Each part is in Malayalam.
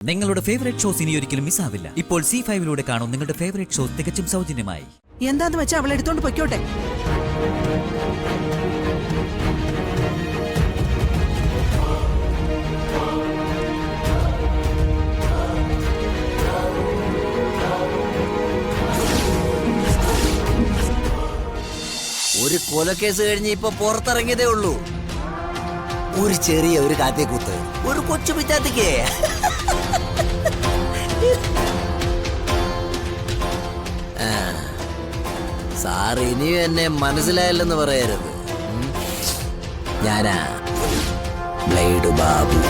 നിങ്ങളുടെ ഫേവറേറ്റ് ഷോസ് ഇനി ഒരിക്കലും മിസ്സാവില്ല. ഇപ്പോൾ C5 കാണും നിങ്ങളുടെ ഫേവറേറ്റ് ഷോസ് തികച്ചും സൗജന്യമായി. എന്താന്ന് വെച്ചാൽ അവൾ എടുത്തോണ്ട് പൊയ്ക്കോട്ടെ. ഒരു കൊലക്കേസ് കഴിഞ്ഞ് ഇപ്പൊ പുറത്തിറങ്ങിയതേ ഉള്ളൂ. ഒരു ചെറിയ ഒരു കാത്തേക്കൂത്ത്, ഒരു കൊച്ചു പിറ്റാത്തിക്ക്. സാർ ഇനിയും എന്നെ മനസ്സിലായില്ലെന്ന് പറയരുത്. ഞാനാ ബ്ലേഡ് ബാബു.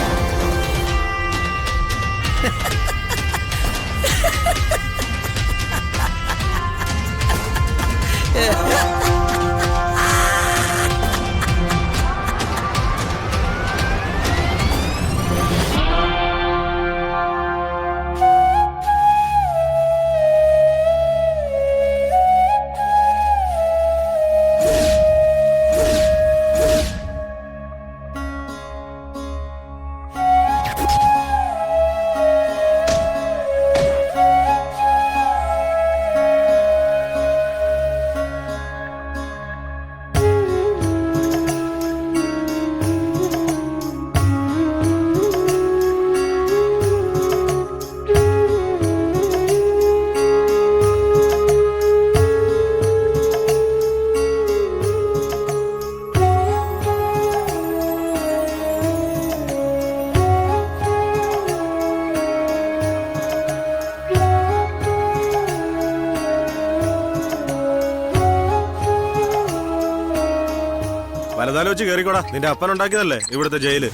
വലതാലം വെച്ച് കേറിക്കോടാ. നിന്റെ അപ്പൻ ഉണ്ടാക്കിയതല്ലേ ഇവിടുത്തെ ജയില്.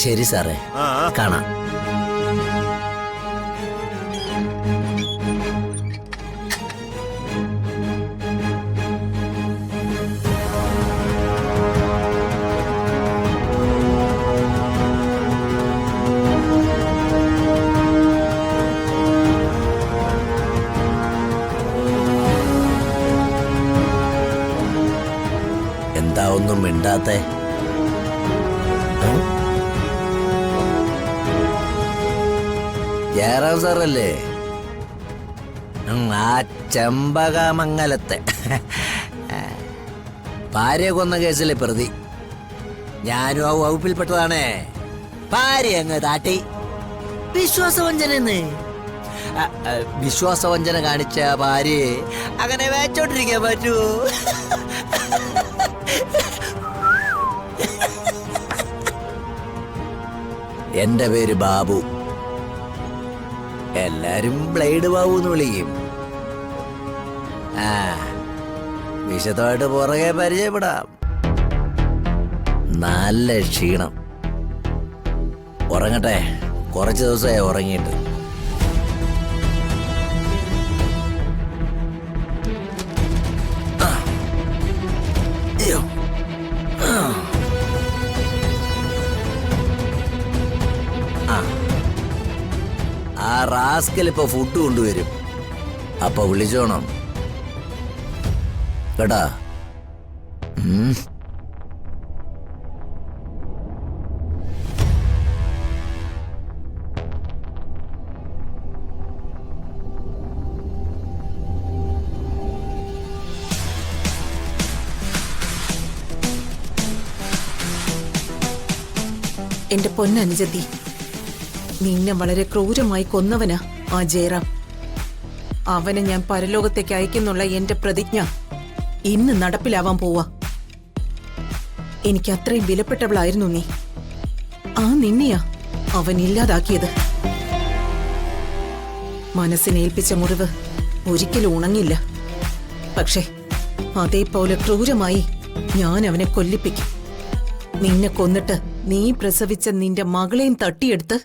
ശരി സാറേ, കാണാം. എന്താ ഒന്നും മിണ്ടാത്തെ? ജയറാം സാറല്ലേ? ആ ചെമ്പകമംഗലത്തെ ഭാര്യ കൊന്ന കേസിലെ പ്രതി. ഞാനും ആ വകുപ്പിൽപ്പെട്ടതാണേ. ഭാര്യ അങ്ങ് താട്ടി. വിശ്വാസവഞ്ചനെന്ന്. വിശ്വാസവഞ്ചന കാണിച്ച ഭാര്യയെ അങ്ങനെ വെച്ചോണ്ടിരിക്കാൻ പറ്റുമോ? എന്റെ പേര് ബാബു. എല്ലാരും ബ്ലേഡ് ബാബു എന്ന് വിളിക്കും. വിശദമായിട്ട് പുറകെ പരിചയപ്പെടാം. നല്ല ക്ഷീണം. ഉറങ്ങട്ടെ, കുറച്ച് ദിവസമായി ഉറങ്ങിയിട്ട്. ആ റാസ്കൽ ഇപ്പൊ ഫുഡ് കൊണ്ടുവരും. അപ്പൊ വിളിച്ചോണം കേട്ടാ. എന്റെ പൊന്നനുജത്തി, നിന്നെ വളരെ ക്രൂരമായി കൊന്നവനാ ആ ജയറാം. അവനെ ഞാൻ പരലോകത്തേക്ക് അയക്കുന്നുള്ള എന്റെ പ്രതിജ്ഞ ഇന്ന് നടപ്പിലാവാൻ പോവാ. എനിക്ക് അത്രയും വിലപ്പെട്ടവളായിരുന്നു നീ. ആ നിന്നെയാ അവൻ ഇല്ലാതാക്കിയത്. മനസ്സിനേൽപ്പിച്ച മുറിവ് ഒരിക്കലും ഉണങ്ങില്ല. പക്ഷേ അതേപോലെ ക്രൂരമായി ഞാൻ അവനെ കൊല്ലിപ്പിക്കും. നിന്നെ കൊന്നിട്ട് നീ പ്രസവിച്ച നിന്റെ മകളെയും തട്ടിയെടുത്ത്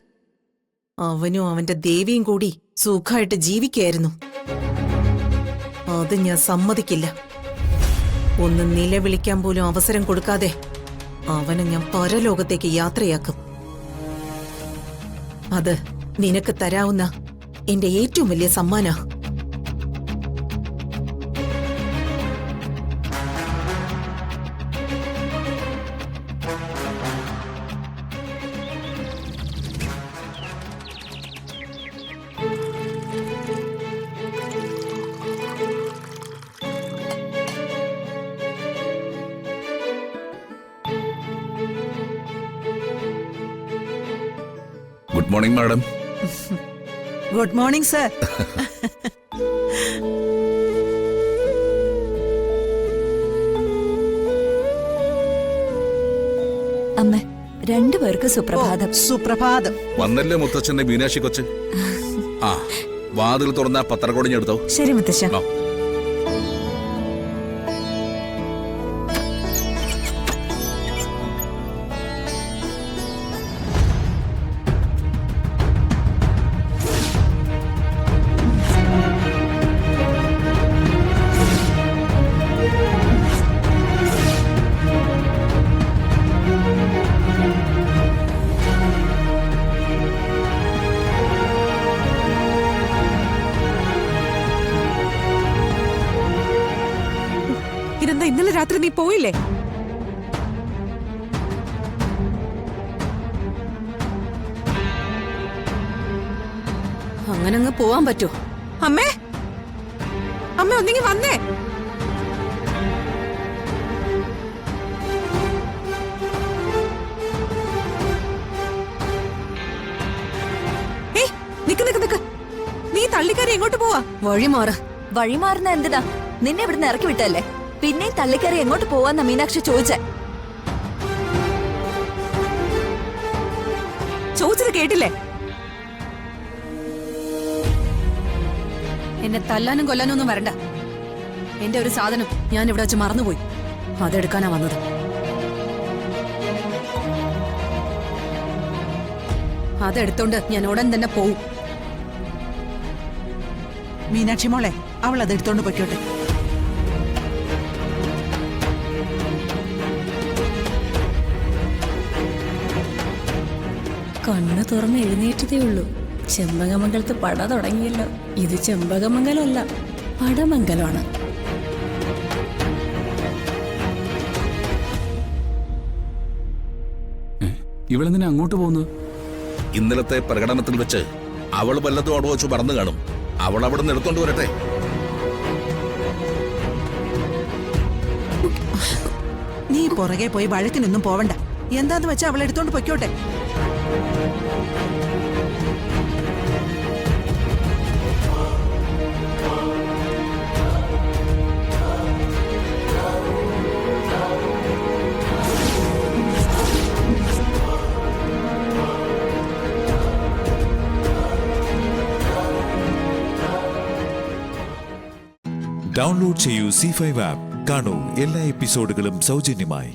അവനും അവന്റെ ദേവിയും കൂടി സുഖമായിട്ട് ജീവിക്കായിരുന്നു. അത് ഞാൻ സമ്മതിക്കില്ല. ഒന്ന് നിലവിളിക്കാൻ പോലും അവസരം കൊടുക്കാതെ അവനെ ഞാൻ പരലോകത്തേക്ക് യാത്രയാക്കും. അത് നിനക്ക് തരാവുന്ന എന്റെ ഏറ്റവും വലിയ സമ്മാനാ. Good morning madam. Good morning sir. അമ്മ, രണ്ടുപേർക്ക് സുപ്രഭാതം. സുപ്രഭാതം. വന്നല്ലേ മുത്തച്ഛന്റെ മീനാക്ഷി കൊച്ച്. ആ, വാതിൽ തുറന്ന പത്രക്കൊടിഞ്ഞെടുത്തോ. ശരി മുത്തശ്ശ. ആ. ഇതെന്താ ഇന്നലെ രാത്രി നീ പോയില്ലേ? അങ്ങനെ അങ്ങ് പോവാൻ പറ്റോ? അമ്മേ, അമ്മ ഒന്നിങ്ങി വന്നേ. നിക്ക് നിക്ക് നിക്ക്, നീ തള്ളിക്കാരി എങ്ങോട്ട് പോവാ? വഴിമാറുന്ന എന്തിനാ? നിന്നെ ഇവിടുന്ന് ഇറക്കി വിട്ടല്ലേ? പിന്നെ തള്ളിക്കറി എങ്ങോട്ട് പോവാന്ന മീനാക്ഷി ചോദിച്ചേ. ചോദിച്ചത് കേട്ടില്ലേ? എന്നെ തല്ലാനും കൊല്ലാനും ഒന്നും വരണ്ട. എന്റെ ഒരു സാധനം ഞാൻ ഇവിടെ വെച്ച് മറന്നുപോയി. അതെടുക്കാനാ വന്നത്. അതെടുത്തോണ്ട് ഞാൻ ഉടൻ തന്നെ പോവും. മീനാക്ഷി മോളെ, അവൾ അത് എടുത്തോണ്ട് പൊയ്ക്കോട്ടെ. കണ്ണ് തുറന്ന് എഴുന്നേറ്റതേ ഉള്ളൂ. ചെമ്പകമംഗലത്ത് പട തുടങ്ങിയല്ലോ. ഇത് ചെമ്പകമംഗലമല്ല, പടമംഗലമാണ്. ഇവളെന്തിനാ അങ്ങോട്ട് പോകുന്നത്? ഇന്നലത്തെ പ്രകടനത്തിൽ വെച്ച് അവൾ വല്ലതും അവിടെ വെച്ച് മറന്നു കാണും. അവൾ അവിടെ നിന്ന് എടുത്തോണ്ട് വരട്ടെ. നീ പുറകെ പോയി വഴക്കിനൊന്നും പോവണ്ട. എന്താന്ന് വെച്ചാ അവൾ എടുത്തോണ്ട് പൊയ്ക്കോട്ടെ. ഡൗൺലോഡ് ചെയ്യൂ C5 ആപ്പ്. കാണൂ എല്ലാ എപ്പിസോഡുകളും സൗജന്യമായി.